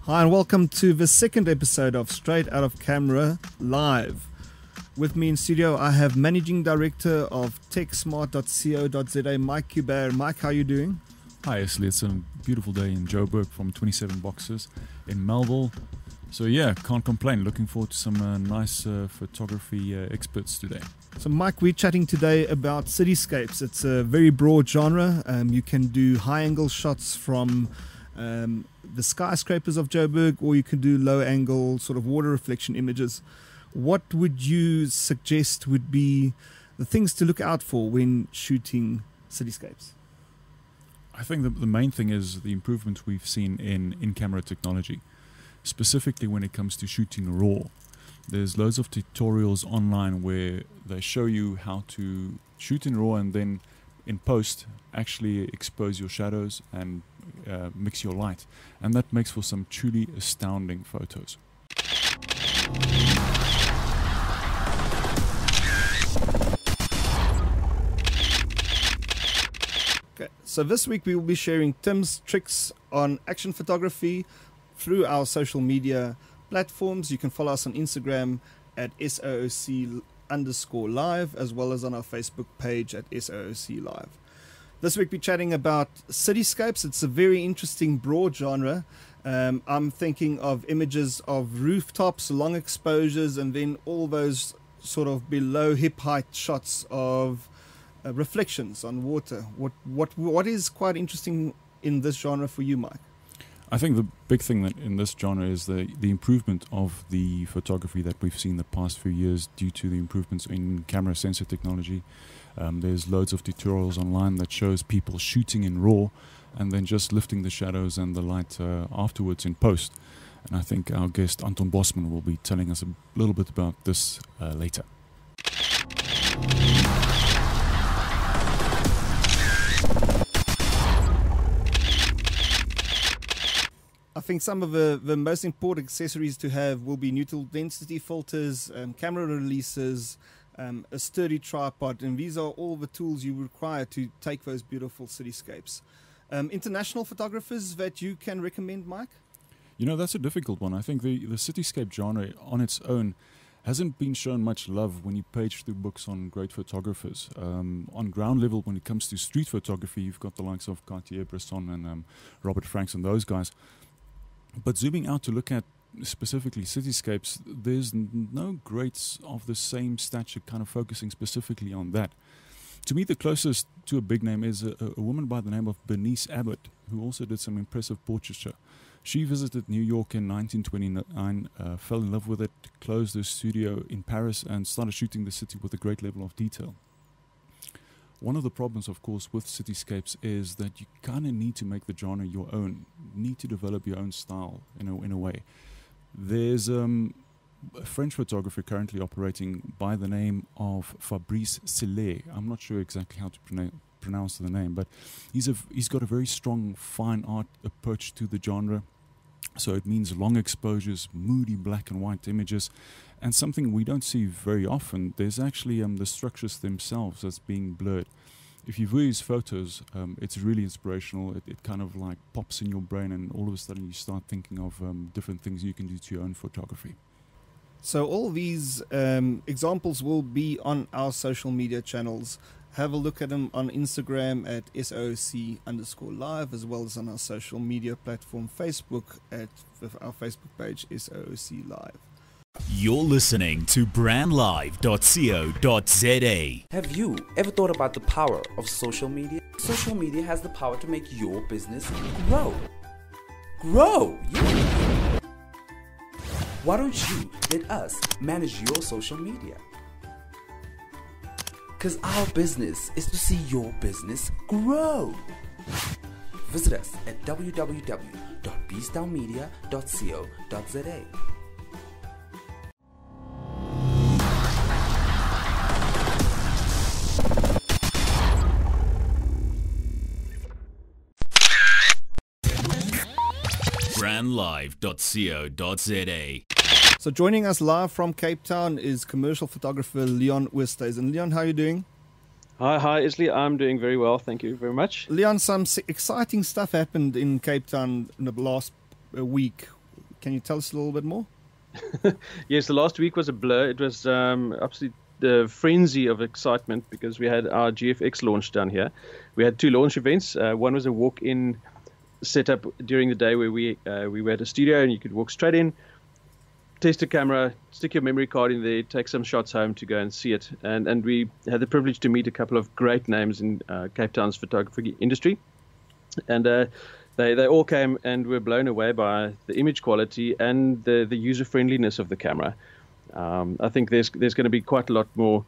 Hi and welcome to the second episode of Straight Out of Camera Live. With me in studio I have Managing Director of techsmart.co.za, Mike Kubert. Mike, how are you doing? Hi Ashley, it's a beautiful day in Joburg from 27 Boxes in Melville. So yeah, can't complain. Looking forward to some nice photography experts today. So Mike, we're chatting today about cityscapes. It's a very broad genre. You can do high angle shots from the skyscrapers of Joburg, or you can do low angle sort of water reflection images. What would you suggest would be the things to look out for when shooting cityscapes? I think the main thing is the improvements we've seen in camera technology, specifically when it comes to shooting raw. There's loads of tutorials online where they show you how to shoot in raw and then in post actually expose your shadows and mix your light, and that makes for some truly astounding photos. Okay, so this week we will be sharing Tim's tricks on action photography through our social media platforms. You can follow us on Instagram at SOOC_live, as well as on our Facebook page at SOOC live. This week we're chatting about cityscapes. It's a very interesting broad genre. I'm thinking of images of rooftops, long exposures, and then all those sort of below hip height shots of reflections on water. What is quite interesting in this genre for you, Mike? I think the big thing that in this genre is the improvement of the photography that we've seen the past few years due to the improvements in camera sensor technology. There's loads of tutorials online that shows people shooting in RAW and then just lifting the shadows and the light afterwards in post. And I think our guest Anton Bossman will be telling us a little bit about this later. I think some of the most important accessories to have will be neutral density filters, camera releases, a sturdy tripod, and these are all the tools you require to take those beautiful cityscapes. International photographers that you can recommend, Mike? You know, that's a difficult one. I think the cityscape genre on its own hasn't been shown much love when you page through books on great photographers. On ground level, when it comes to street photography, you've got the likes of Cartier-Bresson and Robert Franks and those guys. But zooming out to look at specifically cityscapes, there's no greats of the same stature kind of focusing specifically on that. To me, the closest to a big name is a woman by the name of Bernice Abbott, who also did some impressive portraiture. She visited New York in 1929, fell in love with it, closed her studio in Paris and started shooting the city with a great level of detail. One of the problems, of course, with cityscapes is that you kind of need to make the genre your own, need to develop your own style in a way. There's a French photographer currently operating by the name of Fabrice Sillet. I'm not sure exactly how to pronounce the name, but he's got a very strong fine art approach to the genre. So it means long exposures, moody black and white images, and something we don't see very often. There's actually the structures themselves as being blurred. If you view his photos, it's really inspirational. It kind of like pops in your brain, and all of a sudden you start thinking of different things you can do to your own photography. So all these examples will be on our social media channels. Have a look at them on Instagram at SOOC_live, as well as on our social media platform Facebook at our Facebook page SOOC live. You're listening to brandlive.co.za. Have you ever thought about the power of social media? Social media has the power to make your business grow. Grow! Yeah. Why don't you let us manage your social media? Because our business is to see your business grow. Visit us at www.bstownmedia.co.za. brandlive.co.za. So joining us live from Cape Town is commercial photographer Leon Oosthuizen. And Leon, how are you doing? Hi, Isley. I'm doing very well. Thank you very much. Leon, some exciting stuff happened in Cape Town in the last week. Can you tell us a little bit more? Yes, the last week was a blur. It was absolutely the frenzy of excitement because we had our GFX launch down here. We had 2 launch events. One was a walk-in setup during the day where we were at a studio and you could walk straight in, test a camera, stick your memory card in there, take some shots home to go and see it. And we had the privilege to meet a couple of great names in Cape Town's photography industry. And they all came and were blown away by the image quality and the user friendliness of the camera. I think there's going to be quite a lot more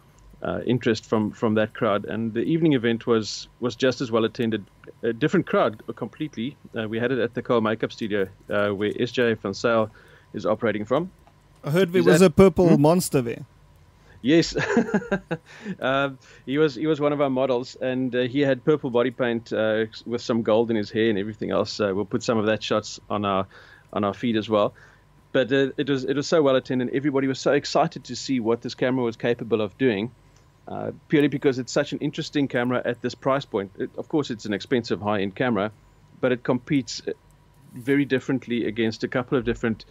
interest from that crowd. And the evening event was just as well attended. A different crowd completely. We had it at the Carl Makeup Studio where SJ van Sail is operating from. I heard there was a purple monster there. Yes, he was one of our models, and he had purple body paint with some gold in his hair and everything else. We'll put some of that shots on our feed as well. But it was so well attended. Everybody was so excited to see what this camera was capable of doing, purely because it's such an interesting camera at this price point. Of course, it's an expensive high-end camera, but it competes very differently against a couple of different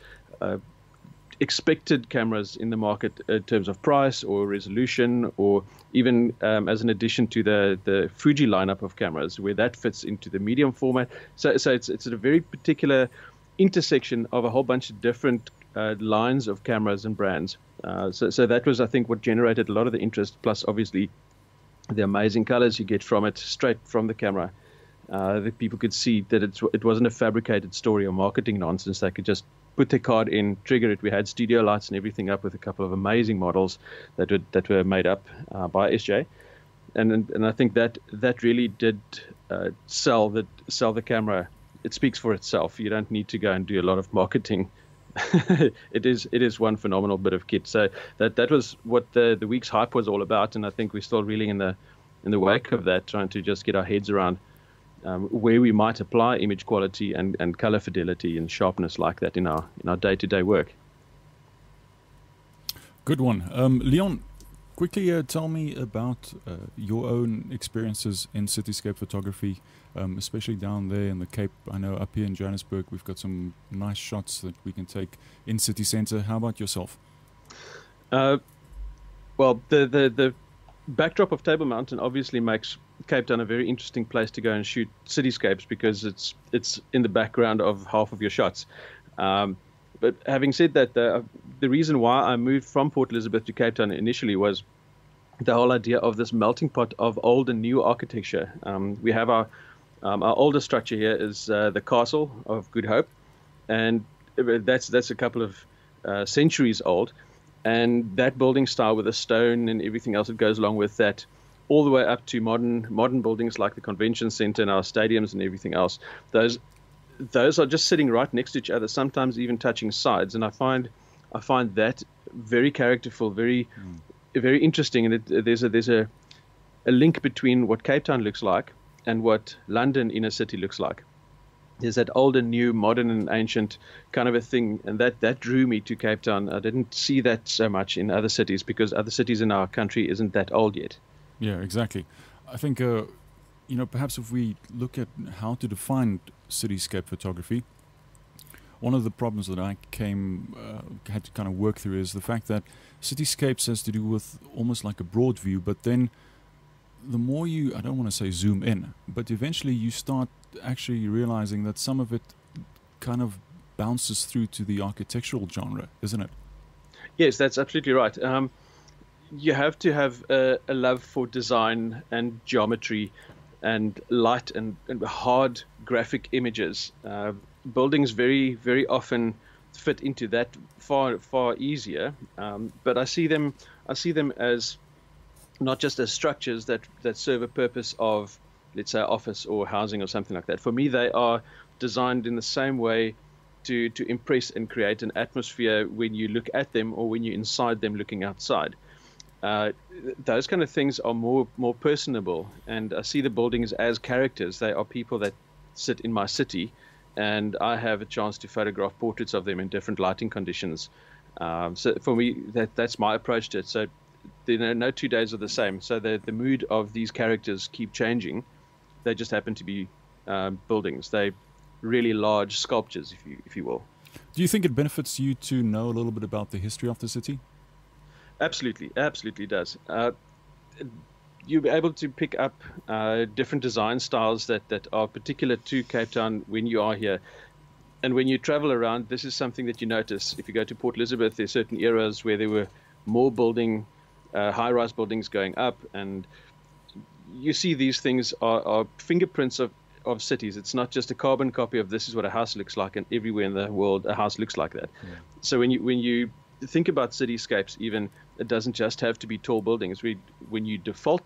expected cameras in the market in terms of price or resolution, or even as an addition to the Fuji lineup of cameras, where that fits into the medium format. So it's at a very particular intersection of a whole bunch of different lines of cameras and brands. So that was, I think, what generated a lot of the interest, plus obviously the amazing colors you get from it straight from the camera. That people could see that it wasn't a fabricated story or marketing nonsense. They could just put their card in, trigger it. We had studio lights and everything up with a couple of amazing models that were made up by SJ, and I think that really did sell the camera. It speaks for itself. You don't need to go and do a lot of marketing. It is one phenomenal bit of kit. So that was what the week's hype was all about, and I think we're still reeling in the wake of that, trying to just get our heads around where we might apply image quality and color fidelity and sharpness like that in our day-to-day work. Good one. Leon, quickly tell me about your own experiences in cityscape photography, especially down there in the Cape. I know up here in Johannesburg we've got some nice shots that we can take in city centre. How about yourself? Well, the backdrop of Table Mountain obviously makes Cape Town a very interesting place to go and shoot cityscapes because it's in the background of half of your shots. But having said that, the reason why I moved from Port Elizabeth to Cape Town initially was the whole idea of this melting pot of old and new architecture. We have our older structure here is the Castle of Good Hope, and that's a couple of centuries old. And that building style with the stone and everything else that goes along with that, all the way up to modern buildings like the convention center and our stadiums and everything else, those are just sitting right next to each other, sometimes even touching sides. And I find that very characterful, very interesting. And there's a link between what Cape Town looks like and what London inner city looks like. There's that old and new, modern and ancient kind of a thing, and that drew me to Cape Town. I didn't see that so much in other cities because other cities in our country isn't that old yet. Yeah, exactly. I think, perhaps if we look at how to define cityscape photography, one of the problems that I had to kind of work through is the fact that cityscapes has to do with almost like a broad view, but then the more you, I don't want to say zoom in, but eventually you start actually realizing that some of it kind of bounces through to the architectural genre, isn't it? Yes, that's absolutely right. You have to have a love for design and geometry and light and hard graphic images. Buildings very, very often fit into that far easier. But I see them as not just as structures that serve a purpose of, let's say, office or housing or something like that. For me, they are designed in the same way to impress and create an atmosphere when you look at them or when you're inside them looking outside. Those kind of things are more personable, and I see the buildings as characters. They are people that sit in my city, and I have a chance to photograph portraits of them in different lighting conditions. So for me, that's my approach to it. So no 2 days are the same. So the mood of these characters keep changing. They just happen to be buildings. They really large sculptures, if you will. Do you think it benefits you to know a little bit about the history of the city? Absolutely, absolutely does. You'll be able to pick up different design styles that are particular to Cape Town when you are here. And when you travel around, this is something that you notice. If you go to Port Elizabeth, there's certain eras where there were more high-rise buildings going up, and you see these things are fingerprints of cities. It's not just a carbon copy of this is what a house looks like, and everywhere in the world a house looks like that. Yeah. So when you think about cityscapes, even, it doesn't just have to be tall buildings. When you default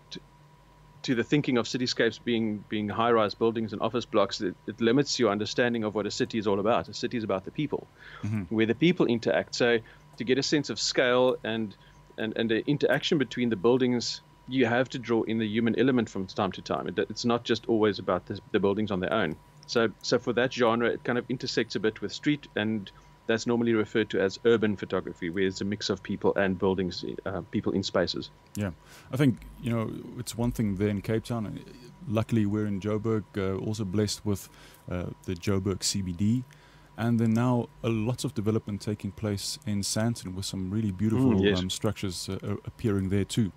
to the thinking of cityscapes being high-rise buildings and office blocks, it limits your understanding of what a city is all about. A city is about the people, where the people interact. So to get a sense of scale and the interaction between the buildings, you have to draw in the human element from time to time. It's not just always about the buildings on their own. So for that genre, it kind of intersects a bit with street, and that's normally referred to as urban photography, where it's a mix of people and buildings, people in spaces. Yeah, I think, it's one thing there in Cape Town. Luckily, we're in Joburg, also blessed with the Joburg CBD. And then now lots of development taking place in Sandton with some really beautiful structures appearing there too.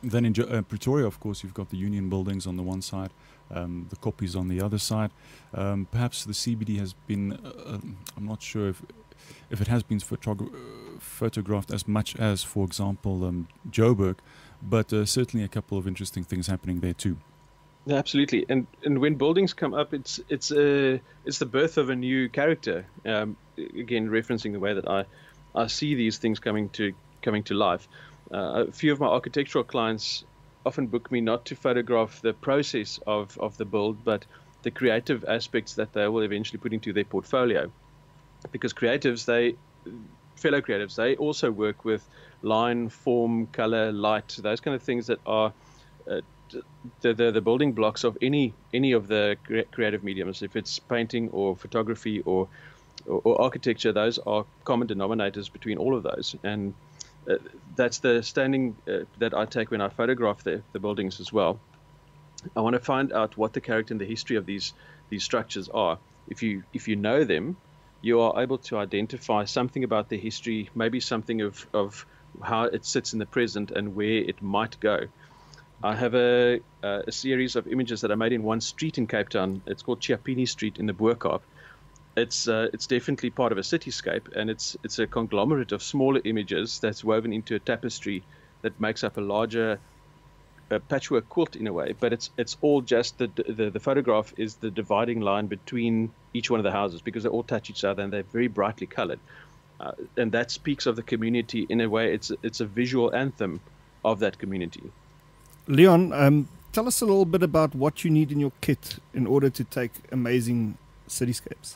Then in Pretoria, of course, you've got the Union buildings on the one side, the copies on the other side. Perhaps the CBD has been, I'm not sure if it has been photographed as much as, for example, Joburg, but certainly a couple of interesting things happening there too. Absolutely, and when buildings come up, it's the birth of a new character. Again, referencing the way that I see these things coming to life. A few of my architectural clients often book me not to photograph the process of the build, but the creative aspects that they will eventually put into their portfolio. Because fellow creatives, they also work with line, form, color, light, those kind of things that are the building blocks of any of the creative mediums. If it's painting or photography or architecture, those are common denominators between all of those. And that's the standing that I take when I photograph the buildings as well. I want to find out what the character and the history of these structures are. If you know them, you are able to identify something about the history, maybe something of how it sits in the present and where it might go. I have a series of images that I made in one street in Cape Town. It's called Chiapini Street in the Boerkaap. It's definitely part of a cityscape, and it's a conglomerate of smaller images that's woven into a tapestry that makes up a larger patchwork quilt in a way. But it's all just the photograph is the dividing line between each one of the houses, because they all touch each other and they're very brightly colored, and that speaks of the community in a way. It's a visual anthem of that community. Leon, tell us a little bit about what you need in your kit in order to take amazing cityscapes.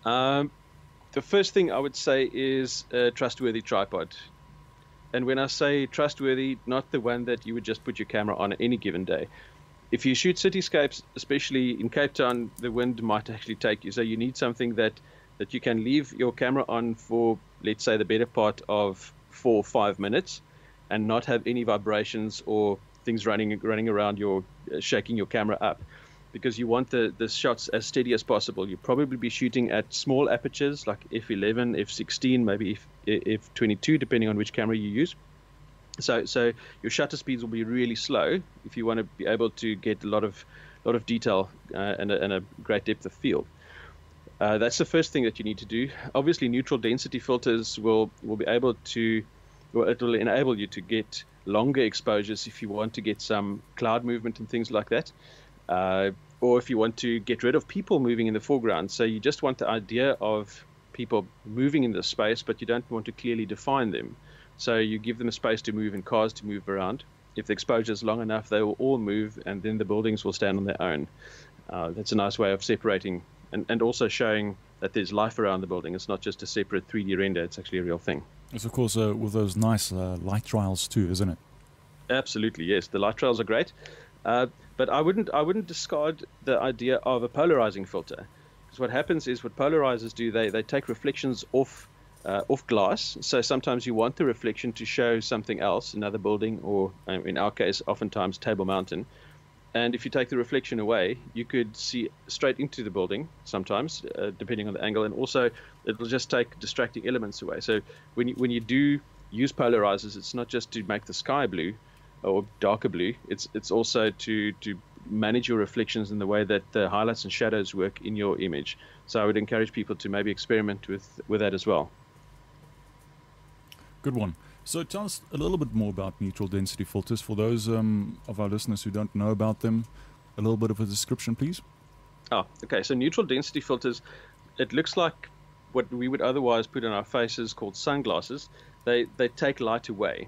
The first thing I would say is a trustworthy tripod. And when I say trustworthy, not the one that you would just put your camera on any given day. If you shoot cityscapes, especially in Cape Town, the wind might actually take you. So you need something that you can leave your camera on for, let's say, the better part of 4 or 5 minutes and not have any vibrations or things running around shaking your camera up. Because you want the shots as steady as possible. You'll probably be shooting at small apertures like f11, f16, maybe f22, depending on which camera you use. So your shutter speeds will be really slow if you want to be able to get a lot of detail and a great depth of field. That's the first thing that you need to do. Obviously, neutral density filters will be able to, or it will enable you to get longer exposures if you want to get some cloud movement and things like that. Or if you want to get rid of people moving in the foreground. So you just want the idea of people moving in the space, but you don't want to clearly define them. So you give them a space to move and cars to move around. If the exposure is long enough, they will all move, and then the buildings will stand on their own. That's a nice way of separating and also showing that there's life around the building. It's not just a separate 3D render. It's actually a real thing. It's, of course, with those nice light trails too, isn't it? Absolutely, yes. The light trails are great. But I wouldn't discard the idea of a polarizing filter, because what happens is what polarizers do, they take reflections off glass. So sometimes you want the reflection to show something else, another building, or in our case, oftentimes Table Mountain, And if you take the reflection away, you could see straight into the building sometimes, depending on the angle. And also, it'll just take distracting elements away. So when you do use polarizers, it's not just to make the sky blue or darker blue. It's also to manage your reflections in the way that the highlights and shadows work in your image. So I would encourage people to maybe experiment with that as well. Good one. So tell us a little bit more about neutral density filters. For those of our listeners who don't know about them, a little bit of a description, please. Oh, okay. So neutral density filters, it looks like what we would otherwise put on our faces called sunglasses. They take light away.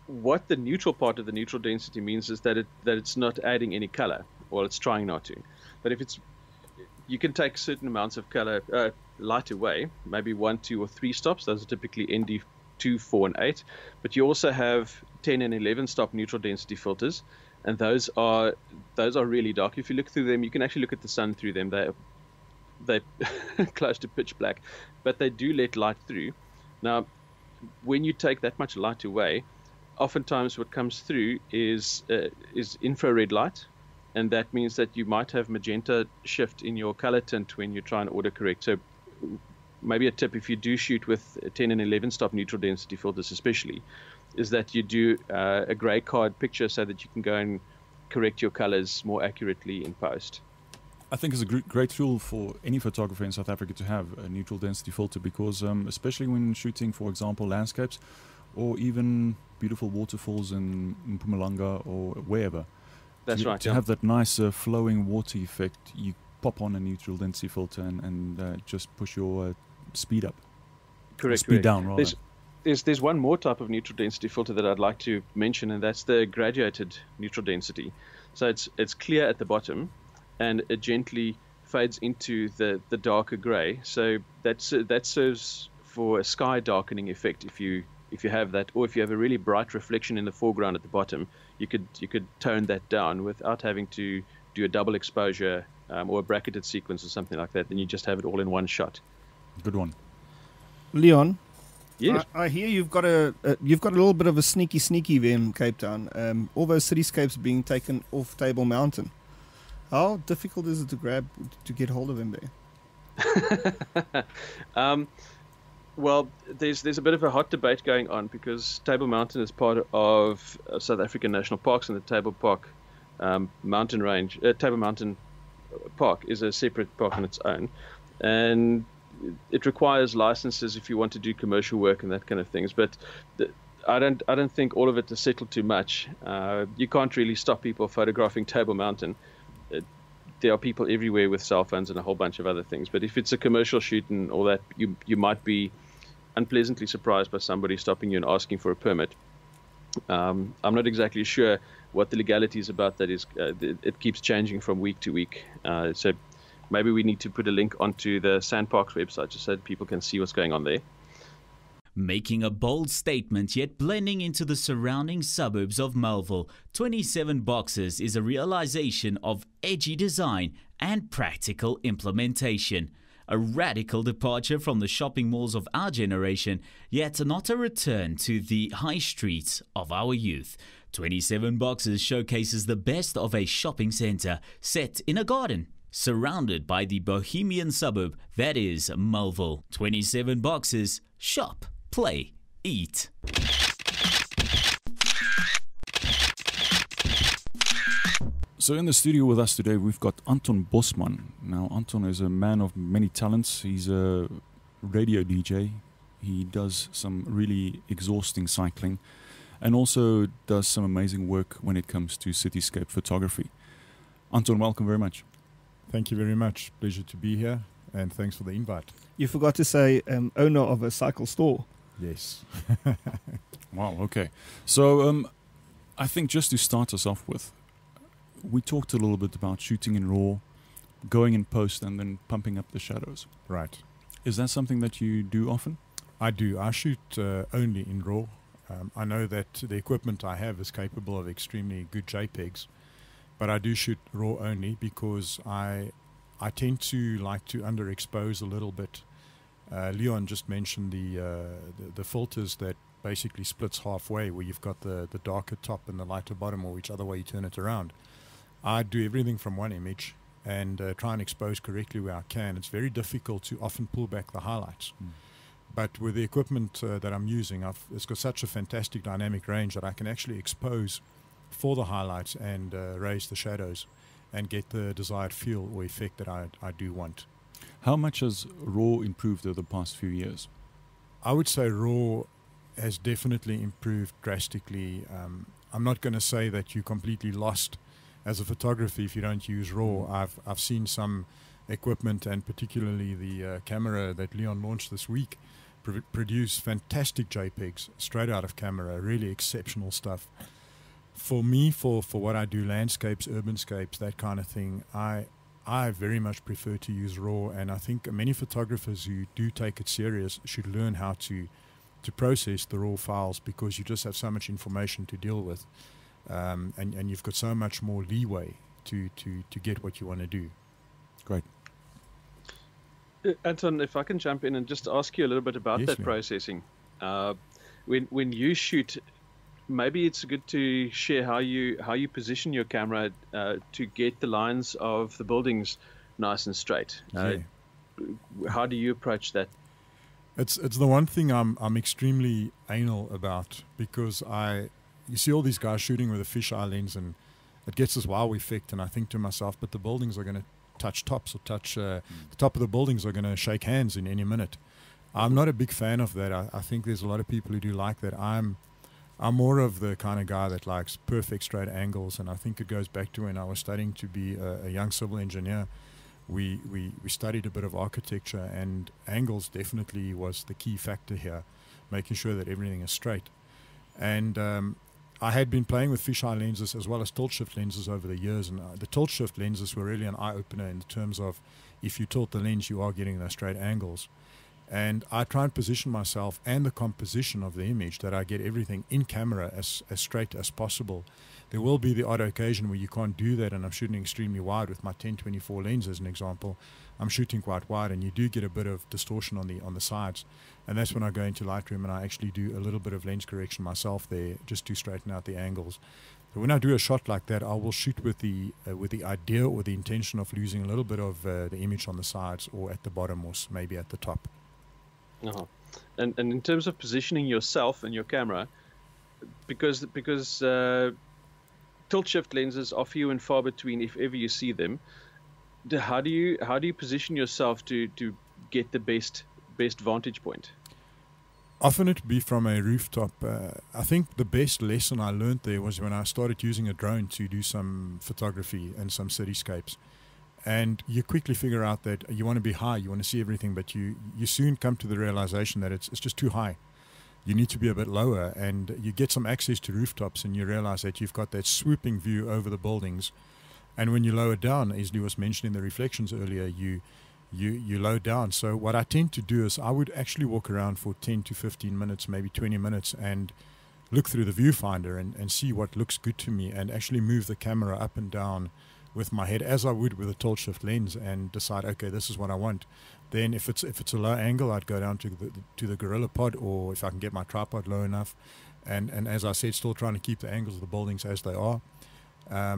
What the neutral part of the neutral density means is that it's not adding any color, or it's trying not to. But you can take certain amounts of color, light away, maybe 1, 2, or 3 stops. Those are typically ND2, 4, and 8. But you also have 10 and 11 stop neutral density filters, and those are really dark. If you look through them, you can actually look at the sun through them. They're close to pitch black, but they do let light through. Now, when you take that much light away, oftentimes what comes through is infrared light, and that means that you might have magenta shift in your color tint when you try and autocorrect. So maybe a tip, if you do shoot with 10 and 11 stop neutral density filters especially, is that you do a gray card picture so that you can go and correct your colors more accurately in post. I think it's a great tool for any photographer in South Africa to have a neutral density filter, because especially when shooting, for example, landscapes or even beautiful waterfalls in Mpumalanga or wherever. That's right. To have that nice flowing water effect, you pop on a neutral density filter and just push your speed up. Correct. Speed down, rather. There's one more type of neutral density filter that I'd like to mention, and that's the graduated neutral density. So it's clear at the bottom, and it gently fades into the darker gray. So that serves for a sky darkening effect if you have that, or if you have a really bright reflection in the foreground at the bottom, you could tone that down without having to do a double exposure or a bracketed sequence or something like that. Then you just have it all in one shot. Good one. Leon, yes. I hear you've got a little bit of a sneaky there in Cape Town. All those cityscapes being taken off Table Mountain. How difficult is it to get hold of them there? Well, there's a bit of a hot debate going on, because Table Mountain is part of South African National Parks, and the Table Mountain Park is a separate park on its own, and it requires licenses if you want to do commercial work and that kind of things. But I don't think all of it is settled too much. You can't really stop people photographing Table Mountain. There are people everywhere with cell phones and a whole bunch of other things. But if it's a commercial shoot and all that, you might be unpleasantly surprised by somebody stopping you and asking for a permit. I'm not exactly sure what the legalities about that is. It keeps changing from week to week. So maybe we need to put a link onto the Sandparks website just so that people can see what's going on there. Making a bold statement yet blending into the surrounding suburbs of Melville, 27 Boxes is a realization of edgy design and practical implementation. A radical departure from the shopping malls of our generation, yet not a return to the high streets of our youth. 27 Boxes showcases the best of a shopping centre set in a garden, surrounded by the bohemian suburb that is Melville. 27 Boxes, shop, play, eat. So in the studio with us today, we've got Anton Bossman. Now, Anton is a man of many talents. He's a radio DJ. He does some really exhausting cycling and also does some amazing work when it comes to cityscape photography. Anton, welcome very much. Thank you very much. Pleasure to be here, and thanks for the invite. You forgot to say owner of a cycle store. Yes. Wow, okay. So I think just to start us off with, we talked a little bit about shooting in RAW, going in post, and then pumping up the shadows. Right. Is that something that you do often? I do. I shoot only in RAW. I know that the equipment I have is capable of extremely good JPEGs, but I do shoot RAW only because I tend to like to underexpose a little bit. Leon just mentioned the filters that basically splits halfway, where you've got the darker top and the lighter bottom, or which other way you turn it around. I do everything from one image and try and expose correctly where I can. It's very difficult to often pull back the highlights. But with the equipment that I'm using, it's got such a fantastic dynamic range that I can actually expose for the highlights and raise the shadows and get the desired feel or effect that I do want. How much has RAW improved over the past few years? I would say RAW has definitely improved drastically. I'm not going to say that you're completely lost as a photographer if you don't use RAW. I've seen some equipment, and particularly the camera that Leon launched this week, produce fantastic JPEGs straight out of camera, really exceptional stuff. For me, for what I do, landscapes, urbanscapes, that kind of thing, I very much prefer to use RAW, and I think many photographers who do take it serious should learn how to process the RAW files, because you just have so much information to deal with, and you've got so much more leeway to get what you want to do. Great. Anton, if I can jump in and just ask you a little bit about Yes, that ma'am. processing. When you shoot, maybe it's good to share how you position your camera to get the lines of the buildings nice and straight. How do you approach that? It's the one thing I'm extremely anal about, because you see all these guys shooting with a fisheye lens, and it gets this wow effect, and I think to myself, but the buildings are going to touch tops, or touch the top of the buildings are going to shake hands in any minute. I'm not a big fan of that. I think there's a lot of people who do like that. I'm more of the kind of guy that likes perfect straight angles, and I think it goes back to when I was studying to be a young civil engineer. We studied a bit of architecture, and angles definitely was the key factor here, making sure that everything is straight. And I had been playing with fisheye lenses as well as tilt shift lenses over the years, and the tilt shift lenses were really an eye-opener in terms of if you tilt the lens, you are getting those straight angles. And I try and position myself and the composition of the image that I get everything in camera as straight as possible. There will be the odd occasion where you can't do that, and I'm shooting extremely wide with my 1024 lens as an example. I'm shooting quite wide, and you do get a bit of distortion on the sides, and that's when I go into Lightroom and I actually do a little bit of lens correction myself there, just to straighten out the angles. But when I do a shot like that, I will shoot with the idea or the intention of losing a little bit of the image on the sides, or at the bottom, or maybe at the top. Uh-huh. And in terms of positioning yourself and your camera, because tilt shift lenses are few and far between if ever you see them, how do you position yourself to get the best vantage point? Often it be from a rooftop. I think the best lesson I learned there was when I started using a drone to do some photography and some cityscapes. And you quickly figure out that you want to be high, you want to see everything, but you soon come to the realization that it's just too high. You need to be a bit lower, and you get some access to rooftops, and you realize that you've got that swooping view over the buildings. And when you lower down, as Lee was mentioning the reflections earlier, you low down. So what I tend to do is I would actually walk around for 10 to 15 minutes, maybe 20 minutes, and look through the viewfinder and see what looks good to me, and actually move the camera up and down with my head as I would with a tilt shift lens, and decide, okay, this is what I want. Then if it's a low angle, I'd go down to the gorilla pod, or if I can get my tripod low enough, and as I said, still trying to keep the angles of the buildings as they are.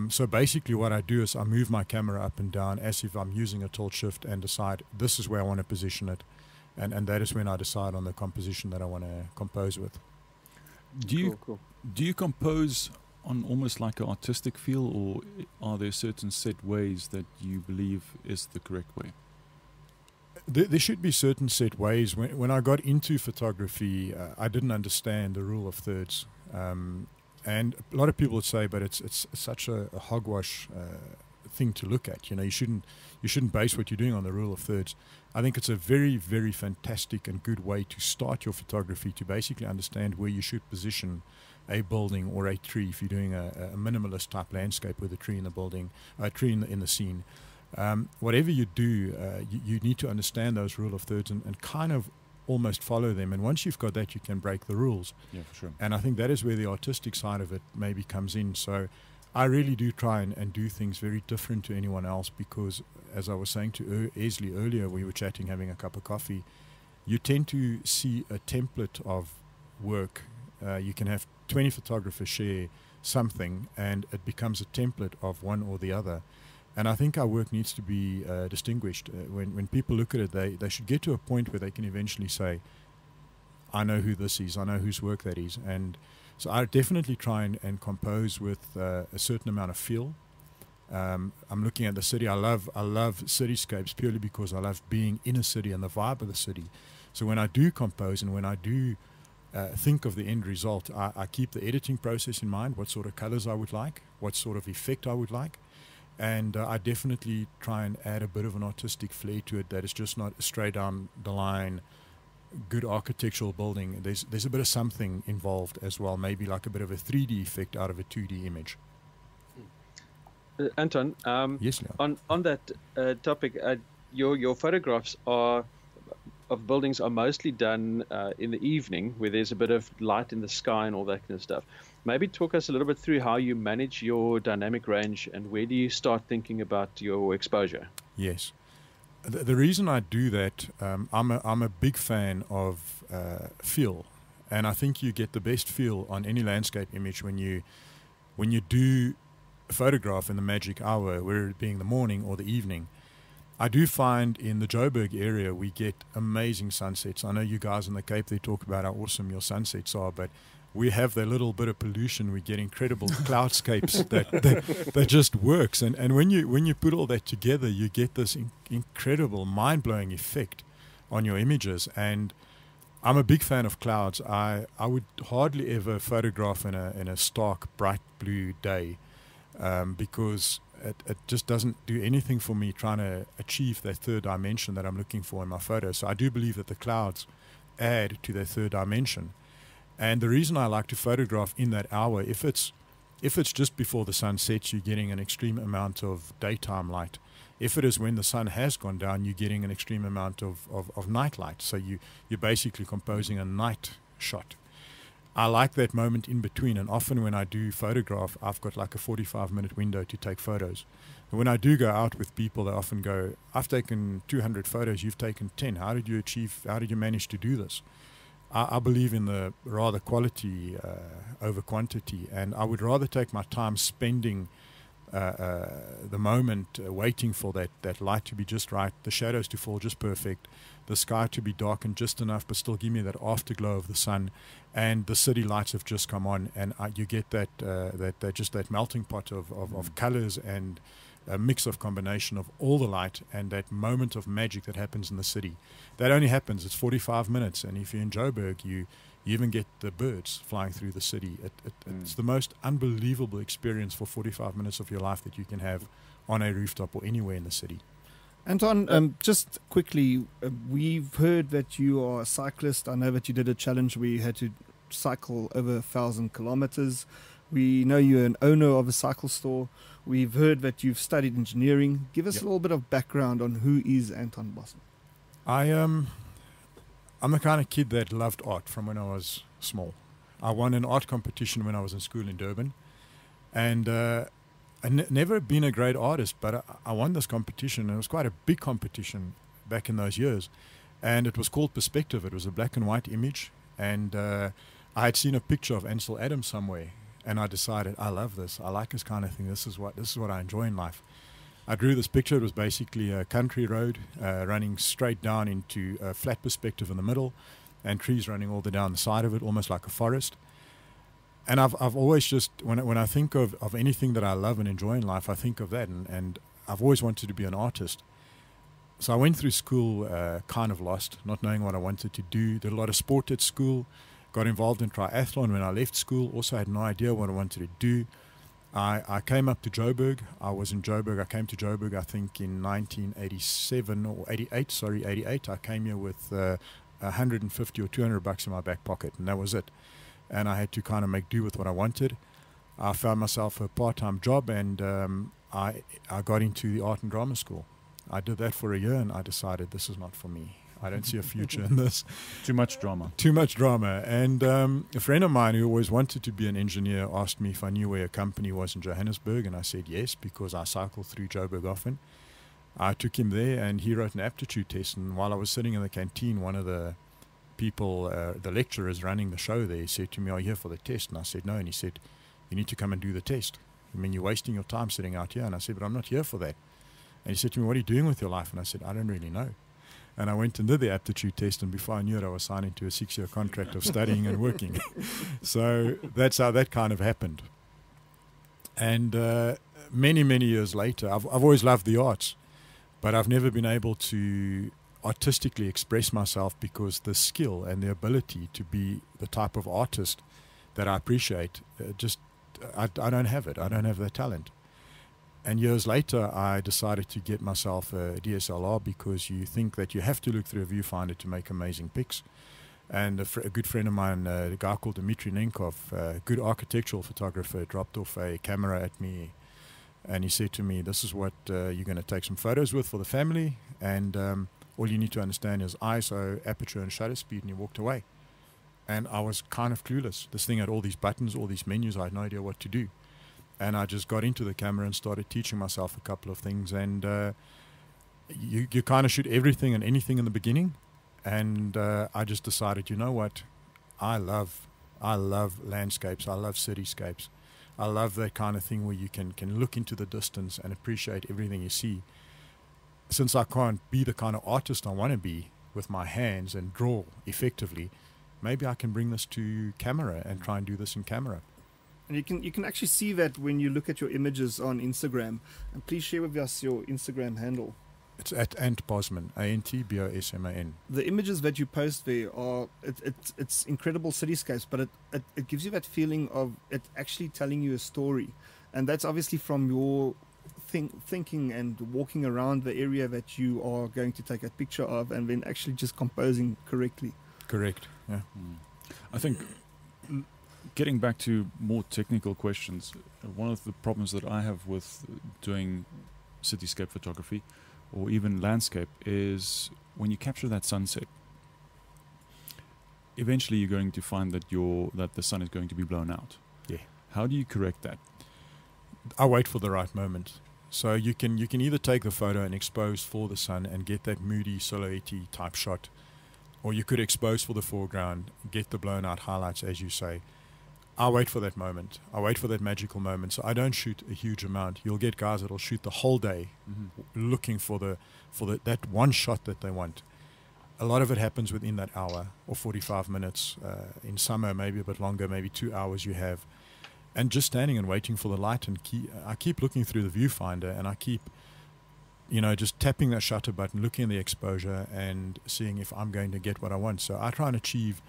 So basically what I do is I move my camera up and down as if I'm using a tilt shift, and decide this is where I want to position it, and that is when I decide on the composition that I want to compose with. Do you compose on almost like an artistic feel, or are there certain set ways that you believe is the correct way? There should be certain set ways. When I got into photography, I didn't understand the rule of thirds. And a lot of people would say, but it's such a hogwash thing to look at. You know, you shouldn't base what you're doing on the rule of thirds. I think it's a very, very fantastic and good way to start your photography, to basically understand where you should position a building or a tree if you're doing a minimalist type landscape with a tree in the building, a tree in the scene. Whatever you do, you need to understand those rule of thirds and kind of almost follow them. And once you've got that, you can break the rules. Yeah, for sure. And I think that is where the artistic side of it maybe comes in. So I really do try and do things very different to anyone else, because as I was saying to Esley earlier, we were chatting, having a cup of coffee, you tend to see a template of work you can have 20 photographers share something, and it becomes a template of one or the other. And I think our work needs to be distinguished. When people look at it, they should get to a point where they can eventually say, I know who this is, I know whose work that is. And so I definitely try and compose with a certain amount of feel. I'm looking at the city. I love cityscapes purely because I love being in a city and the vibe of the city. So when I do compose and when I do think of the end result, I keep the editing process in mind, what sort of colors I would like, what sort of effect I would like. And I definitely try and add a bit of an artistic flair to it that is just not a straight down the line, good architectural building. There's a bit of something involved as well, maybe like a bit of a 3D effect out of a 2D image. Anton, Yes, Leon. on that topic, your photographs of buildings are mostly done in the evening, where there's a bit of light in the sky and all that kind of stuff. Maybe talk us a little bit through how you manage your dynamic range and where do you start thinking about your exposure? Yes. The reason I do that, I'm a big fan of feel, and I think you get the best feel on any landscape image when you do a photograph in the magic hour, whether it being the morning or the evening. I do find in the Joburg area we get amazing sunsets. I know you guys in the Cape, they talk about how awesome your sunsets are, but we have that little bit of pollution. We get incredible cloudscapes that just works. And when you put all that together, you get this incredible, mind-blowing effect on your images. And I'm a big fan of clouds. I would hardly ever photograph in a stark, bright blue day because it just doesn't do anything for me trying to achieve that third dimension that I'm looking for in my photo. So I do believe that the clouds add to that third dimension. And the reason I like to photograph in that hour, if it's just before the sun sets, you're getting an extreme amount of daytime light. If it is when the sun has gone down, you're getting an extreme amount of night light. So you're basically composing a night shot. I like that moment in between, and often when I do photograph, I've got like a 45-minute window to take photos. And when I do go out with people, they often go, I've taken 200 photos, you've taken 10. How did you manage to do this? I believe in the rather quality over quantity, and I would rather take my time spending the moment waiting for that light to be just right, the shadows to fall just perfect, the sky to be darkened just enough but still give me that afterglow of the sun, and the city lights have just come on, and you get that just that melting pot of colors and a mix of combination of all the light and that moment of magic that happens in the city. That only happens, it's 45 minutes, and if you're in Joburg, you even get the birds flying through the city. It's the most unbelievable experience for 45 minutes of your life that you can have on a rooftop or anywhere in the city. Anton, just quickly, we've heard that you are a cyclist. I know that you did a challenge where you had to cycle over 1,000 kilometers. We know you're an owner of a cycle store. We've heard that you've studied engineering. Give us a little bit of background on who is Anton Bossman. I'm the kind of kid that loved art from when I was small. I won an art competition when I was in school in Durban, and I'd never been a great artist, but I won this competition, and it was quite a big competition back in those years, and it was called Perspective. It was a black and white image, and I had seen a picture of Ansel Adams somewhere, and I decided, I love this. I like this kind of thing. This is what I enjoy in life. I drew this picture. It was basically a country road running straight down into a flat perspective in the middle, and trees running all the down the side of it, almost like a forest. And I've always just, when I think of anything that I love and enjoy in life, I think of that, and I've always wanted to be an artist. So I went through school kind of lost, not knowing what I wanted to do. Did a lot of sport at school, got involved in triathlon when I left school, also had no idea what I wanted to do. I came up to Joburg. I was in Joburg. I came to Joburg, I think, in 1987 or 88. 88. I came here with 150 or 200 bucks in my back pocket, and that was it. And I had to kind of make do with what I wanted. I found myself a part-time job, and I got into the art and drama school. I did that for a year, and I decided this is not for me. I don't see a future in this. Too much drama. Too much drama. And a friend of mine who always wanted to be an engineer asked me if I knew where a company was in Johannesburg, and I said yes, because I cycle through Joburg often. I took him there, and he wrote an aptitude test, and while I was sitting in the canteen, one of the people, the lecturers running the show there said to me, "Are you here for the test?" And I said, "No." And he said, "You need to come and do the test. I mean, you're wasting your time sitting out here." And I said, "But I'm not here for that." And he said to me, "What are you doing with your life?" And I said, "I don't really know." And I went and did the aptitude test, and before I knew it, I was signed into a 6-year contract of studying and working. So that's how that kind of happened. And many, many years later, I've always loved the arts, but I've never been able to artistically express myself, because the skill and the ability to be the type of artist that I appreciate, I don't have it. I don't have that talent. And years later, I decided to get myself a DSLR, because you think that you have to look through a viewfinder to make amazing pics. And a good friend of mine, a guy called Dmitry Nenkov, a good architectural photographer, dropped off a camera at me. And he said to me, "This is what you're going to take some photos with for the family. And all you need to understand is ISO, aperture, and shutter speed." And he walked away. And I was kind of clueless. This thing had all these buttons, all these menus. I had no idea what to do. And I just got into the camera and started teaching myself a couple of things. And you kind of shoot everything and anything in the beginning. And I just decided, you know what? I love landscapes. I love cityscapes. I love that kind of thing where you can look into the distance and appreciate everything you see. Since I can't be the kind of artist I want to be with my hands and draw effectively, maybe I can bring this to camera and try and do this in camera. And you can actually see that when you look at your images on Instagram. And please share with us your Instagram handle. It's at Bossman, ANTBOSMAN. The images that you post there are it's incredible cityscapes, but it gives you that feeling of it actually telling you a story, and that's obviously from your thinking and walking around the area that you are going to take a picture of, and then actually just composing correctly. Correct. Yeah. I think, getting back to more technical questions, one of the problems that I have with doing cityscape photography or even landscape is when you capture that sunset, eventually you're going to find that the sun is going to be blown out. Yeah. How do you correct that? I wait for the right moment. So you can either take the photo and expose for the sun and get that moody silhouette type shot, or you could expose for the foreground, get the blown out highlights, as you say. I wait for that moment. I wait for that magical moment. So I don't shoot a huge amount. You'll get guys that'll shoot the whole day looking for that one shot that they want. A lot of it happens within that hour or 45 minutes. In summer, maybe a bit longer, maybe 2 hours you have. And just standing and waiting for the light. And I keep looking through the viewfinder, and I keep, just tapping that shutter button, looking at the exposure and seeing if I'm going to get what I want. So I try and achieve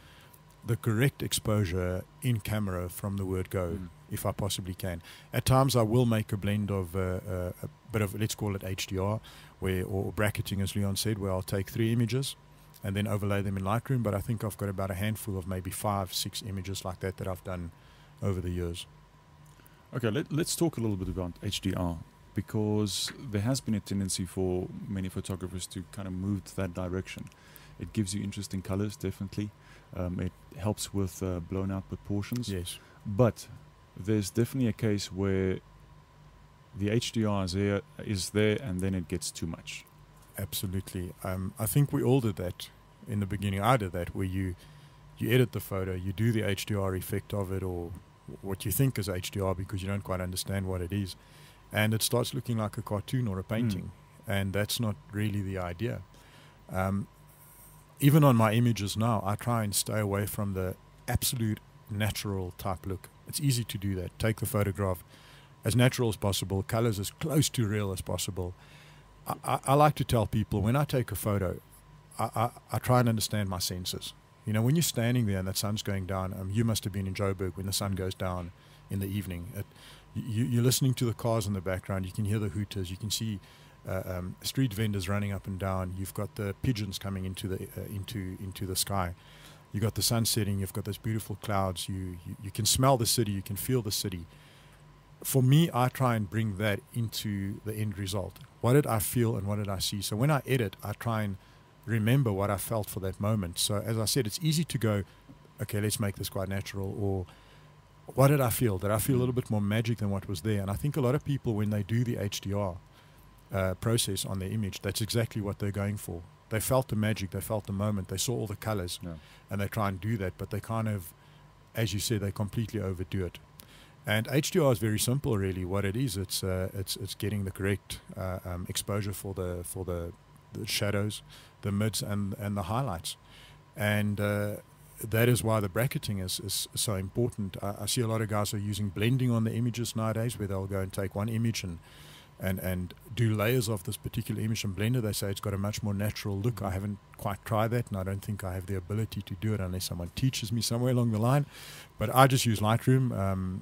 the correct exposure in camera from the word go, if I possibly can. At times I will make a blend of a bit of, let's call it HDR, or bracketing, as Leon said, where I'll take 3 images and then overlay them in Lightroom. But I think I've got about a handful of maybe 5-6 images like that I've done over the years. Okay, let's talk a little bit about HDR, because there has been a tendency for many photographers to kind of move to that direction. It gives you interesting colors, definitely. It helps with blown out proportions. Yes. But there's definitely a case where the HDR is there and then it gets too much. Absolutely. I think we all did that in the beginning. I did that, where you edit the photo, you do the HDR effect of it, or what you think is HDR, because you don't quite understand what it is. And it starts looking like a cartoon or a painting. And that's not really the idea. Even on my images now, I try and stay away from the absolute natural type look. It's easy to do that. Take the photograph as natural as possible, colors as close to real as possible. I like to tell people, when I take a photo, I try and understand my senses. When you're standing there and that sun's going down, you must have been in Joburg when the sun goes down in the evening. You're listening to the cars in the background. You can hear the hooters. You can see street vendors running up and down. You've got the pigeons coming into the sky. You've got the sun setting. You've got those beautiful clouds. You can smell the city. You can feel the city. For me, I try and bring that into the end result. What did I feel and what did I see? So when I edit, I try and remember what I felt for that moment. So as I said, it's easy to go, okay, let's make this quite natural, or what did I feel? Did I feel a little bit more magic than what was there? And I think a lot of people, when they do the HDR process on their image, that's exactly what they're going for. they felt the magic, they felt the moment, they saw all the colors, and they try and do that, but they kind of, as you said, they completely overdo it. And HDR is very simple, really. What it is, it's getting the correct exposure for the shadows, the mids, and the highlights, and that is why the bracketing is so important. I see a lot of guys are using blending on the images nowadays, where they'll go and take one image and do layers of this particular image in Blender. They say it's got a much more natural look. I haven't quite tried that, and I don't think I have the ability to do it unless someone teaches me somewhere along the line. But I just use Lightroom.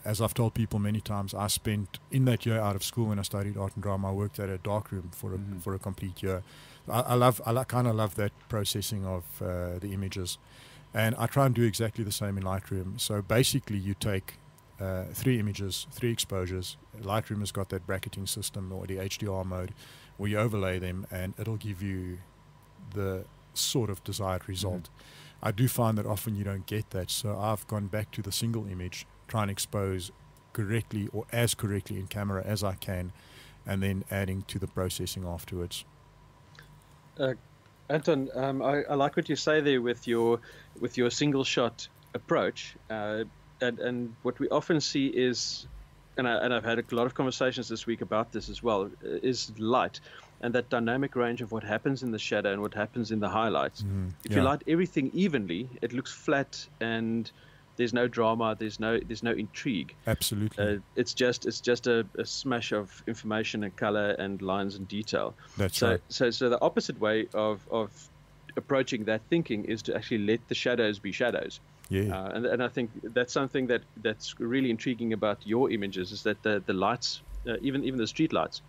As I've told people many times, I spent in that year out of school when I studied art and drama, I worked at a darkroom for a complete year. I kind of love that processing of the images, and I try and do exactly the same in Lightroom. So basically, you take 3 images, 3 exposures. Lightroom has got that bracketing system, or the HDR mode, where you overlay them, and it'll give you the sort of desired result. I do find that often you don't get that, so I've gone back to the single image, try and expose correctly or as correctly in camera as I can, and then adding to the processing afterwards. Anton, I like what you say there with your single shot approach, and what we often see is, and I've had a lot of conversations this week about this as well, is light and that dynamic range of what happens in the shadow and what happens in the highlights. If you light everything evenly, it looks flat and there's no drama, there's no intrigue. Absolutely. It's just a smash of information and color and lines and detail. That's right. So the opposite way of approaching that thinking is to actually let the shadows be shadows. Yeah. And I think that's something that's really intriguing about your images, is that the lights, even the street lights,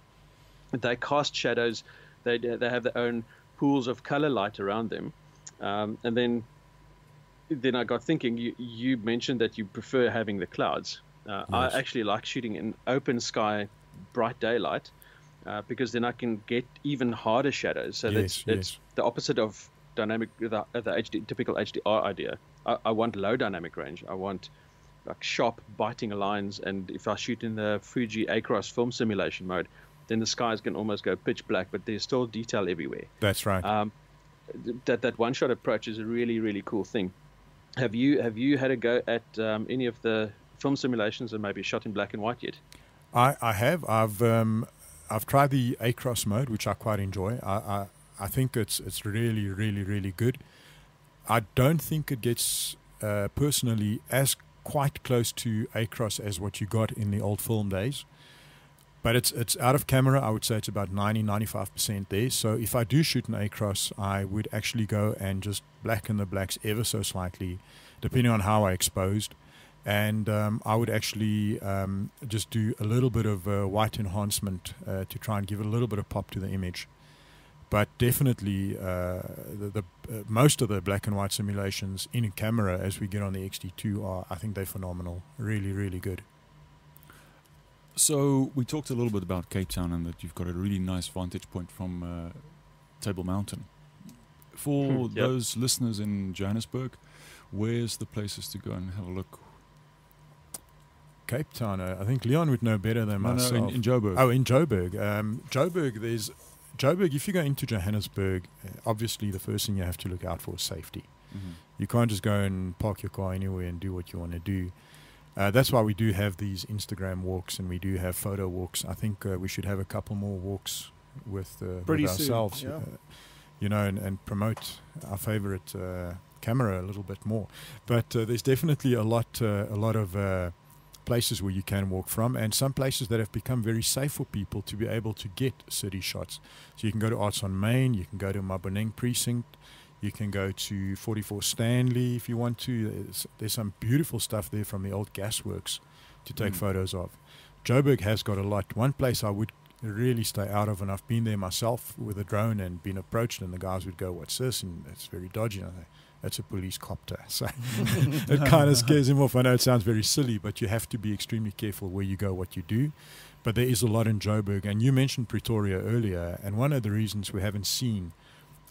they cast shadows. They have their own pools of color light around them, and then I got thinking, you mentioned that you prefer having the clouds. Yes. I actually like shooting in open sky, bright daylight, because then I can get even harder shadows. So Yes, that's the opposite of dynamic, the typical HDR idea. I want low dynamic range. I want like sharp biting lines, and if I shoot in the Fuji Acros film simulation mode, then the skies can almost go pitch black, but there's still detail everywhere. That's right. That one shot approach is a really, really cool thing. Have you had a go at any of the film simulations and maybe shot in black and white yet? I have. I've tried the Acros mode, which I quite enjoy. I think it's really, really, really good. I don't think it gets personally as quite close to Acros as what you got in the old film days. But it's out of camera. I would say it's about 90-95% there. So if I do shoot an Acros, I would actually go and just blacken the blacks ever so slightly, depending on how I exposed. And I would actually just do a little bit of white enhancement to try and give it a little bit of pop to the image. But definitely, most of the black and white simulations in camera, as we get on the XT2, I think they're phenomenal. Really, really good. So we talked a little bit about Cape Town and that you've got a really nice vantage point from Table Mountain. For those listeners in Johannesburg, where's the places to go and have a look? Cape Town, I think Leon would know better than myself. No, in Joburg. Oh, in Joburg. Joburg, if you go into Johannesburg, obviously the first thing you have to look out for is safety. You can't just go and park your car anywhere and do what you want to do. That's why we do have these Instagram walks and we do have photo walks. I think we should have a couple more walks with ourselves, soon, and promote our favorite camera a little bit more. But there's definitely a lot of places where you can walk from, and some places that have become very safe for people to be able to get city shots. So you can go to Arts on Main, you can go to Maboneng Precinct, you can go to 44 Stanley if you want to. There's some beautiful stuff there from the old gasworks to take photos of. Joburg has got a lot. One place I would really stay out of, and I've been there myself with a drone and been approached, and the guys would go, "What's this?" And it's very dodgy. And I think, that's a police copter. So it kind of scares him off. I know it sounds very silly, but you have to be extremely careful where you go, what you do. But there is a lot in Joburg. And you mentioned Pretoria earlier, and one of the reasons we haven't seen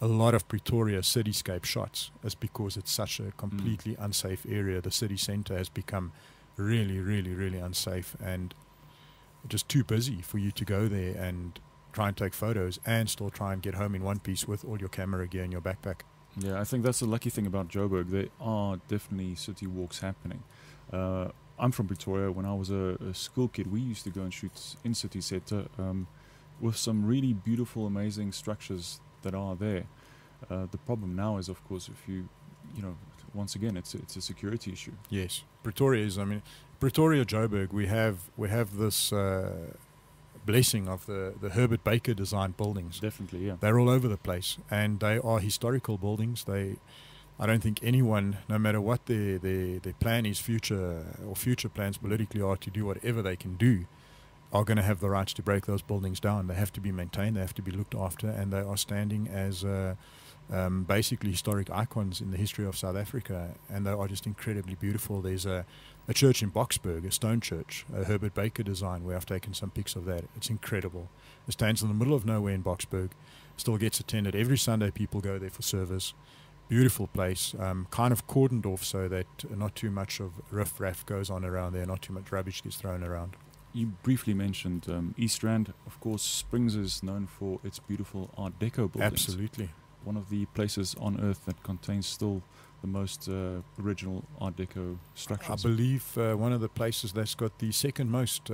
a lot of Pretoria cityscape shots is because it's such a completely unsafe area. The city centre has become really, really, really unsafe and just too busy for you to go there and try and take photos and still try and get home in one piece with all your camera gear in your backpack. Yeah, I think that's the lucky thing about Joburg. There are definitely city walks happening. I'm from Pretoria. When I was a school kid, we used to go and shoot in city centre with some really beautiful, amazing structures that are there. The problem now is, of course, if you know, once again, it's a security issue. Yes, Pretoria is. I mean, Pretoria, Joburg. We have this blessing of the Herbert Baker designed buildings. Definitely, yeah. They're all over the place, and they are historical buildings. I don't think anyone, no matter what their plan is, future plans politically are to do whatever they can do, are going to have the rights to break those buildings down. They have to be maintained, they have to be looked after, and they are standing as basically historic icons in the history of South Africa, and they are just incredibly beautiful. There's a church in Boksburg, a stone church, a Herbert Baker design, where I've taken some pics of that. It's incredible. It stands in the middle of nowhere in Boksburg, still gets attended. Every Sunday people go there for service. Beautiful place, kind of cordoned off so that not too much of riff-raff goes on around there, not too much rubbish gets thrown around. You briefly mentioned East Rand. Of course, Springs is known for its beautiful Art Deco buildings. Absolutely. One of the places on earth that contains still the most original Art Deco structures. I believe one of the places that's got the second most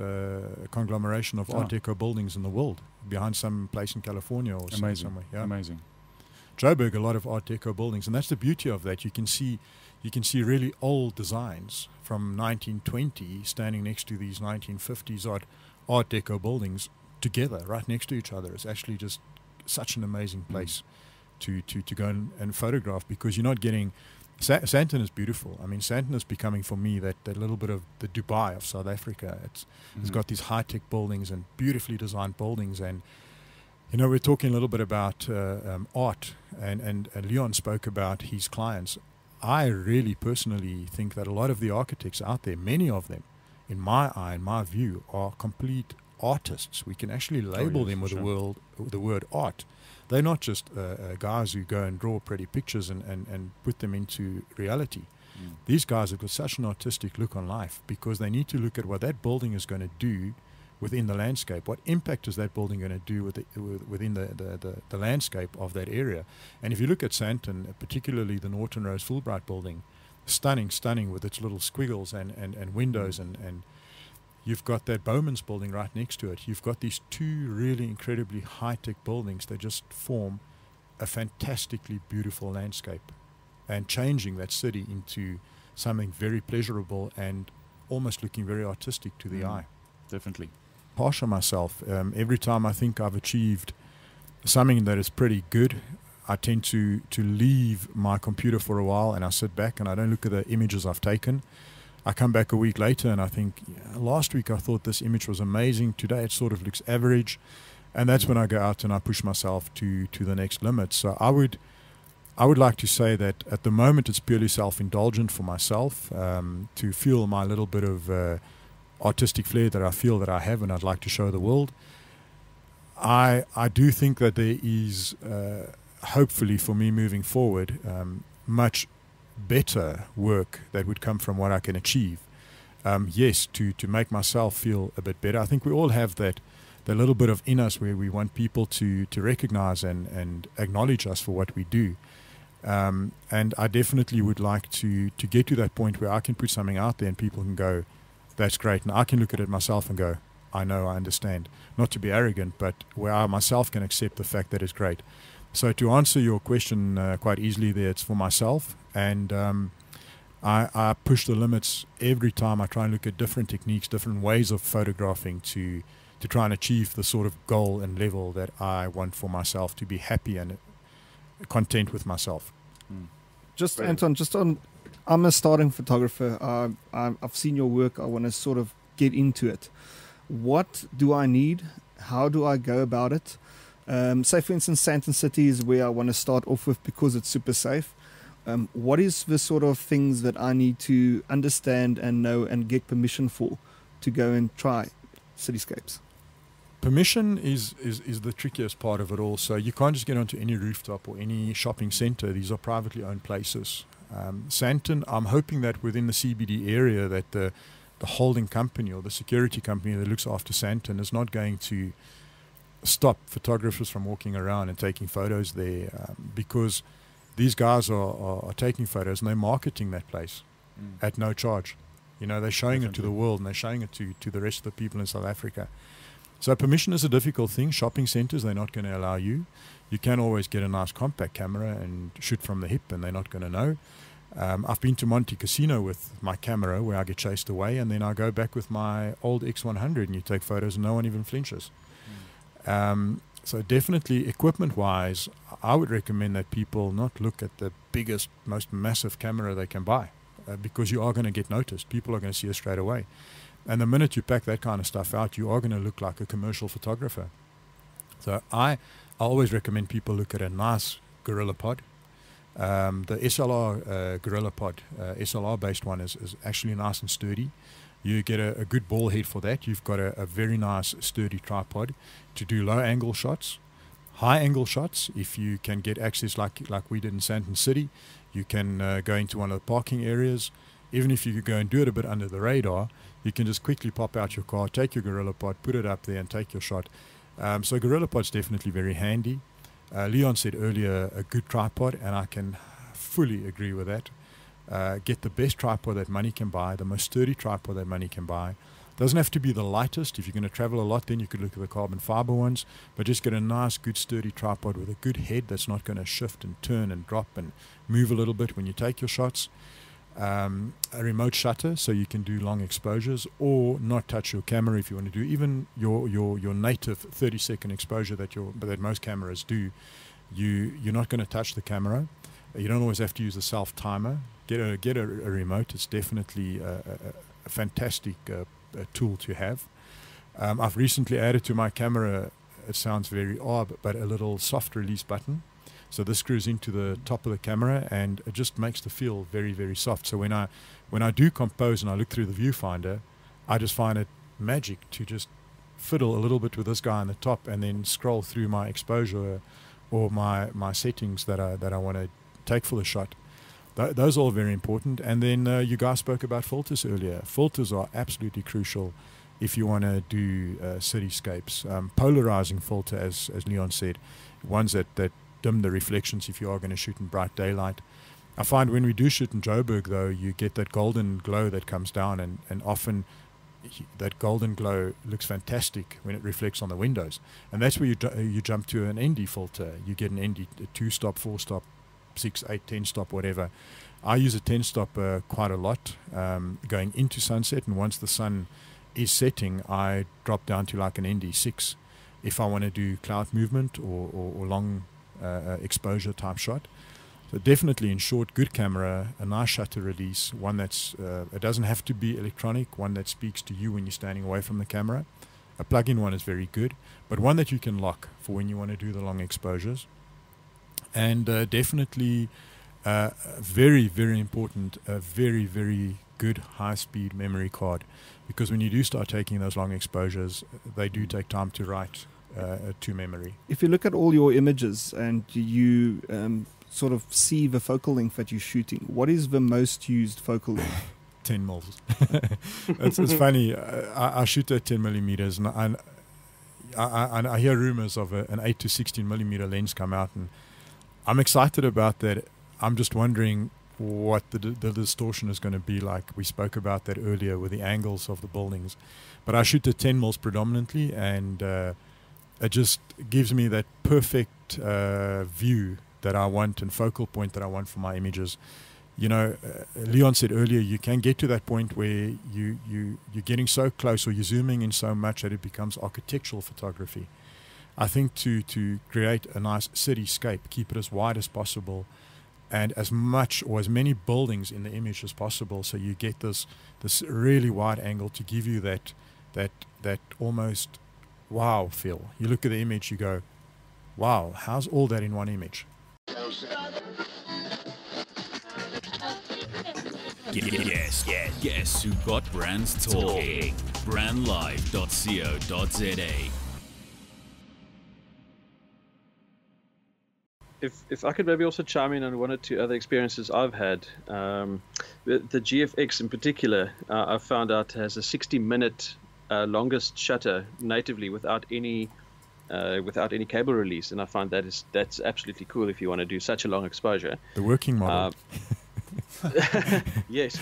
conglomeration of Art Deco buildings in the world, behind some place in California or somewhere. Yeah. Amazing. Joburg, a lot of Art Deco buildings, and that's the beauty of that. You can see really old designs from 1920 standing next to these 1950s Art Deco buildings together, right next to each other. It's actually just such an amazing place to go and photograph, because you're not getting... Sandton is beautiful. I mean, Sandton is becoming, for me, that little bit of the Dubai of South Africa. It's got these high-tech buildings and beautifully designed buildings, and you know, we're talking a little bit about art, and Leon spoke about his clients. I really personally think that a lot of the architects out there, many of them, in my eye, in my view, are complete artists. We can actually label them with the word art. They're not just guys who go and draw pretty pictures and put them into reality. These guys have got such an artistic look on life, because they need to look at what that building is going to do within the landscape. What impact is that building going to do within the landscape of that area? And if you look at Sandton, particularly the Norton Rose Fulbright building, stunning with its little squiggles and windows, and you've got that Bowman's building right next to it. You've got these two really incredibly high-tech buildings that just form a fantastically beautiful landscape, and changing that city into something very pleasurable and almost looking very artistic to the eye. Definitely. Harsh on myself. Every time I think I've achieved something that is pretty good, I tend to leave my computer for a while, and I sit back and I don't look at the images I've taken. I come back a week later and I think, last week I thought this image was amazing, today it sort of looks average, and that's when I go out and I push myself to the next limit. So I would like to say that at the moment it's purely self-indulgent for myself, to feel my little bit of artistic flair that I feel that I have and I'd like to show the world. I do think that there is, hopefully for me moving forward, much better work that would come from what I can achieve. Yes, to make myself feel a bit better. I think we all have that little bit of in us where we want people to recognize and acknowledge us for what we do. And I definitely would like to get to that point where I can put something out there and people can go, that's great. And I can look at it myself and go, I know, I understand. Not to be arrogant, but where I myself can accept the fact that it's great. So to answer your question quite easily there, it's for myself. And I push the limits every time. I try and look at different techniques, different ways of photographing to try and achieve the sort of goal and level that I want for myself, to be happy and content with myself. Just Anton, I'm a starting photographer. I've seen your work. I want to sort of get into it. What do I need? How do I go about it? Say, for instance, Sandton City is where I want to start off with because it's super safe. What is the sort of things that I need to understand and know and get permission for to go and try cityscapes? Permission is the trickiest part of it all. So you can't just get onto any rooftop or any shopping center. These are privately owned places. Sandton, I'm hoping that within the CBD area that the holding company or the security company that looks after Sandton is not going to stop photographers from walking around and taking photos there, because these guys are taking photos and they're marketing that place at no charge. You know, they're showing it to the world, and they're showing it to the rest of the people in South Africa. So permission is a difficult thing. Shopping centres, they're not going to allow you. You can always get a nice compact camera and shoot from the hip, and they're not going to know. I've been to Monte Casino with my camera where I get chased away, and then I go back with my old X100 and you take photos and no one even flinches. So definitely equipment-wise, I would recommend that people not look at the biggest, most massive camera they can buy, because you are going to get noticed. People are going to see it straight away. And the minute you pack that kind of stuff out, you are going to look like a commercial photographer. So I always recommend people look at a nice Gorilla Pod. The SLR Gorilla Pod, SLR-based one, is actually nice and sturdy. You get a good ball head for that. You've got a very nice sturdy tripod to do low angle shots. High angle shots, if you can get access like we did in Sandton City, you can go into one of the parking areas. Even if you could go and do it a bit under the radar, you can just quickly pop out your car, take your Gorilla Pod, put it up there and take your shot. So Gorilla Pod's definitely very handy. Leon said earlier, a good tripod, and I can fully agree with that. Get the best tripod that money can buy, the most sturdy tripod that money can buy. Doesn't have to be the lightest. If you're going to travel a lot, then you could look at the carbon fiber ones, but just get a nice, good, sturdy tripod with a good head that's not going to shift and turn and drop and move a little bit when you take your shots. A remote shutter so you can do long exposures, or not touch your camera if you want to do even your native 30-second exposure that most cameras do. You're not going to touch the camera. You don't always have to use a self timer. Get a remote. It's definitely a fantastic tool to have. I've recently added to my camera, it sounds very odd, but a little soft release button. So this screws into the top of the camera, and it just makes the feel very, very soft. So when I do compose and I look through the viewfinder, I just find it magic to just fiddle a little bit with this guy on the top and then scroll through my exposure or my settings that I want to take for the shot. Those are all very important. And then you guys spoke about filters earlier. Filters are absolutely crucial if you want to do cityscapes. Polarizing filter, as Leon said, ones that dim the reflections if you are going to shoot in bright daylight. I find when we do shoot in Joburg, though, you get that golden glow that comes down, and often that golden glow looks fantastic when it reflects on the windows. And that's where you jump to an ND filter. You get an ND, a 2-stop, 4-stop, 6, 8, 10-stop, whatever. I use a 10-stop quite a lot going into sunset, and once the sun is setting, I drop down to like an ND6 if I want to do cloud movement or long exposure type shot. So definitely, in short, good camera, a nice shutter release, one that's it doesn't have to be electronic, one that speaks to you when you're standing away from the camera. A plug-in one is very good, but one that you can lock for when you want to do the long exposures. And definitely very, very important, a very, very good high-speed memory card, because when you do start taking those long exposures, they do take time to write to memory. If you look at all your images and you sort of see the focal length that you're shooting, what is the most used focal length? 10 mils. It's funny. I shoot at 10 millimeters, and I hear rumors of an 8 to 16 millimeter lens come out, and I'm excited about that. I'm just wondering what the distortion is going to be like. We spoke about that earlier with the angles of the buildings, but I shoot at 10 mils predominantly, and it just gives me that perfect view that I want and focal point that I want for my images. You know, Leon said earlier, you can get to that point where you're getting so close, or you're zooming in so much that it becomes architectural photography. I think to create a nice cityscape, keep it as wide as possible, and as much or as many buildings in the image as possible, so you get this really wide angle to give you that almost wow feel. You look at the image, you go, wow, how's all that in one image? Guess who got brands talking? brandlive.co.za. If I could maybe also chime in on one or two other experiences I've had. The GFX in particular, I've found out has a 60-minute longest shutter natively without any without any cable release, and I find that's absolutely cool if you want to do such a long exposure. The working model. Yes.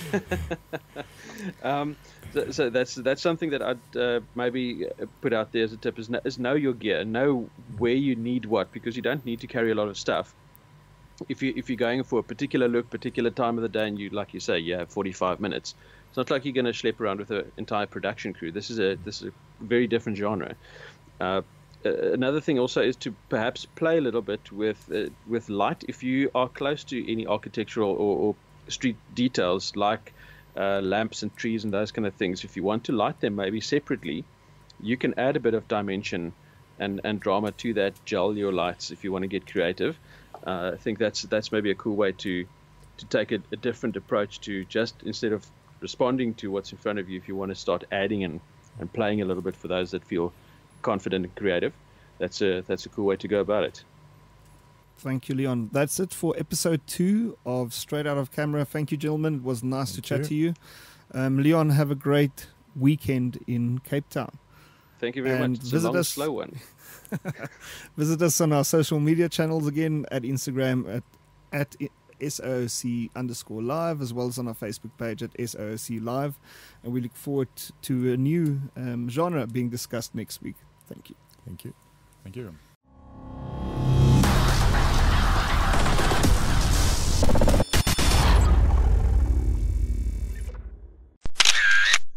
So that's something that I'd maybe put out there as a tip is know your gear, know where you need what, because you don't need to carry a lot of stuff. If you're going for a particular look, particular time of the day, and you, like you say, you have 45 minutes, it's not like you're going to schlep around with an entire production crew. This is a very different genre. Another thing also is to perhaps play a little bit with light. If you are close to any architectural or street details like lamps and trees and those kind of things, if you want to light them maybe separately, you can add a bit of dimension and drama to that, gel your lights if you want to get creative. I think that's maybe a cool way to take a different approach to just, instead of responding to what's in front of you, if you want to start adding and playing a little bit for those that feel confident and creative, that's a cool way to go about it. Thank you, Leon. That's it for episode 2 of Straight Out of Camera. Thank you, gentlemen. It was nice to chat to you. Leon, have a great weekend in Cape Town. Thank you very much. It's a long, slow one. Visit us on our social media channels again, at Instagram at SOC_live, as well as on our Facebook page at SOC Live. And we look forward to a new genre being discussed next week. Thank you. Thank you. Thank you.